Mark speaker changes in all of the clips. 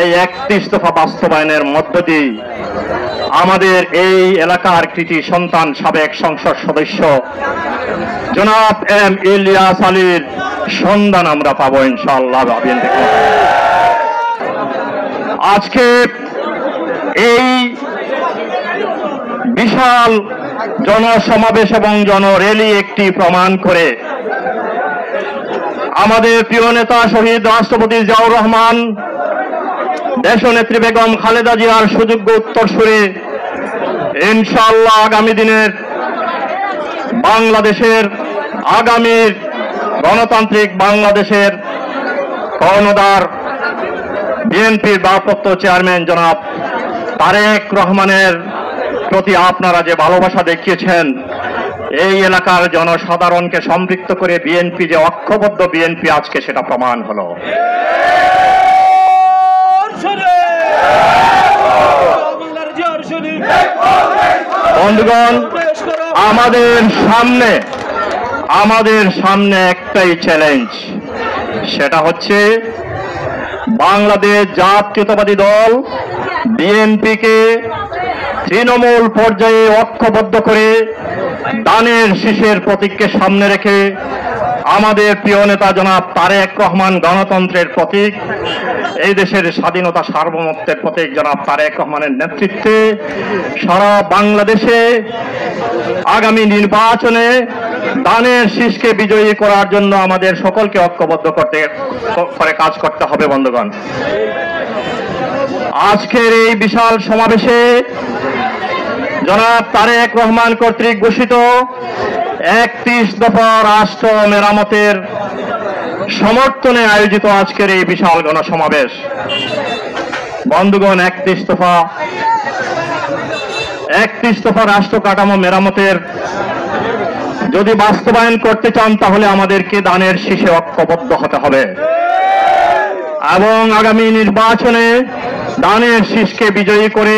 Speaker 1: এই 31 দফা বাস্তবায়নের মধ্য দিয়ে আমাদের এই এলাকার কৃতি সন্তান সাবেক সংসদ সদস্য জনাব এম ইলিয়াস আলীর সন্ধান আমরা পাবো ইনশাআল্লাহ। আজকে এই বিশাল জনসমাবেশ এবং জনর্যালি একটি প্রমাণ করে আমাদের প্রিয় নেতা শহীদ রাষ্ট্রপতি জিয়াউর রহমান, দেশনেত্রী বেগম খালেদা জিয়ার সুযোগ্য উত্তরসূরি ইনশাআল্লাহ আগামী দিনের বাংলাদেশের আগামীর গণতান্ত্রিক বাংলাদেশের কর্ণধার বিএনপির ভারপ্রাপ্ত চেয়ারম্যান জনাব তারেক রহমানের প্রতি আপনারা যে ভালোবাসা দেখিয়েছেন, এই এলাকার জনসাধারণকে সম্পৃক্ত করে বিএনপি যে ঐক্যবদ্ধ বিএনপি আজকে সেটা প্রমাণ হলো। বন্ধুগণ, আমাদের সামনে একটাই চ্যালেঞ্জ, সেটা হচ্ছে বাংলাদেশ জাতীয়তাবাদী দল বিএনপিকে তৃণমূল পর্যায়ে ঐক্যবদ্ধ করে দানের শীষের প্রতীককে সামনে রেখে আমাদের প্রিয় নেতা জনাব তারেক রহমান গণতন্ত্রের প্রতীক, এই দেশের স্বাধীনতা সার্বভৌমত্বের প্রতীক জনাব তারেক রহমানের নেতৃত্বে সারা বাংলাদেশে আগামী নির্বাচনে দানের শীষকে বিজয়ী করার জন্য আমাদের সকলকে ঐক্যবদ্ধ করে কাজ করতে হবে। বন্ধুগণ, আজকের এই বিশাল সমাবেশে জনাব তারেক রহমান কর্তৃক ঘোষিত 31 দফা রাষ্ট্র মেরামতের সমর্থনে আয়োজিত আজকের এই বিশাল গণসমাবেশ। বন্ধুগণ, 31 দফা রাষ্ট্র কাঠামো মেরামতের যদি বাস্তবায়ন করতে চান তাহলে আমাদেরকে দানের শীষে ঐক্যবদ্ধ হতে হবে এবং আগামী নির্বাচনে দানের শীষকে বিজয়ী করে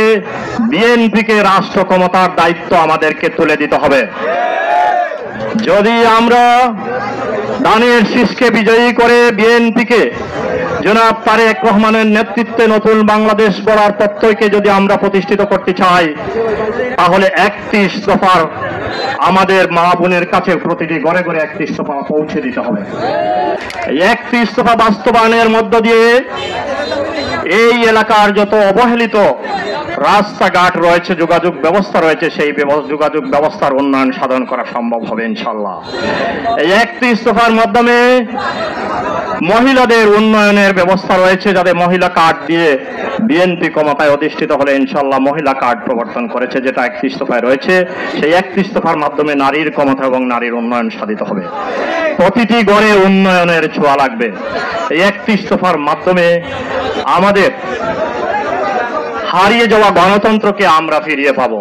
Speaker 1: বিএনপিকে রাষ্ট্র ক্ষমতার দায়িত্ব আমাদেরকে তুলে দিতে হবে। যদি আমরা দানের শীষকে বিজয়ী করে বিএনপিকে জনাব তারেক রহমানের নেতৃত্বে নতুন বাংলাদেশ গড়ার প্রত্যয়কে যদি আমরা প্রতিষ্ঠিত করতে চাই, তাহলে 31 দফার আমাদের মা বোনের কাছে প্রতিটি ঘরে ঘরে 31 দফা পৌঁছে দিতে হবে। এই 31 দফা বাস্তবায়নের মধ্য দিয়ে এই এলাকার যত অবহেলিত রাস্তাঘাট রয়েছে, যোগাযোগ ব্যবস্থা রয়েছে, সেই যোগাযোগ ব্যবস্থার উন্নয়ন সাধন করা সম্ভব হবে ইনশাআল্লাহ। এই 31 দফার মাধ্যমে মহিলাদের উন্নয়নের ব্যবস্থা রয়েছে, যাদের মহিলা কার্ড দিয়ে বিএনপি ক্ষমতায় অধিষ্ঠিত হলে ইনশাআল্লাহ মহিলা কার্ড প্রবর্তন করেছে, যেটা 31 দফায় রয়েছে। সেই 31 দফার মাধ্যমে নারীর ক্ষমতা এবং নারীর উন্নয়ন সাধিত হবে। প্রতিটি গড়ে উন্নয়নের ছোঁয়া লাগবে। এই 31 দফার মাধ্যমে আমাদের হারিয়ে যাওয়া গণতন্ত্রকে আমরা ফিরিয়ে পাবো।